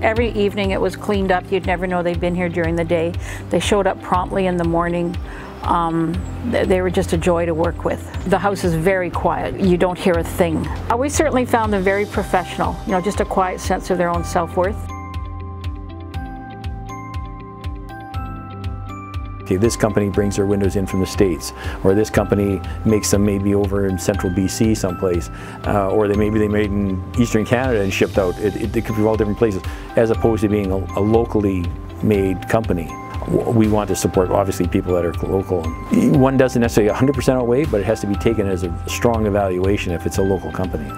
Every evening it was cleaned up. You'd never know they'd been here during the day. They showed up promptly in the morning. They were just a joy to work with. The house is very quiet. You don't hear a thing. We certainly found them very professional, you know, just a quiet sense of their own self-worth. Okay, this company brings their windows in from the States, or this company makes them maybe over in central BC someplace, or maybe they made in Eastern Canada and shipped out. It could be all different places, as opposed to being a locally made company. We want to support, obviously, people that are local. One doesn't necessarily 100% outweigh, but it has to be taken as a strong evaluation if it's a local company.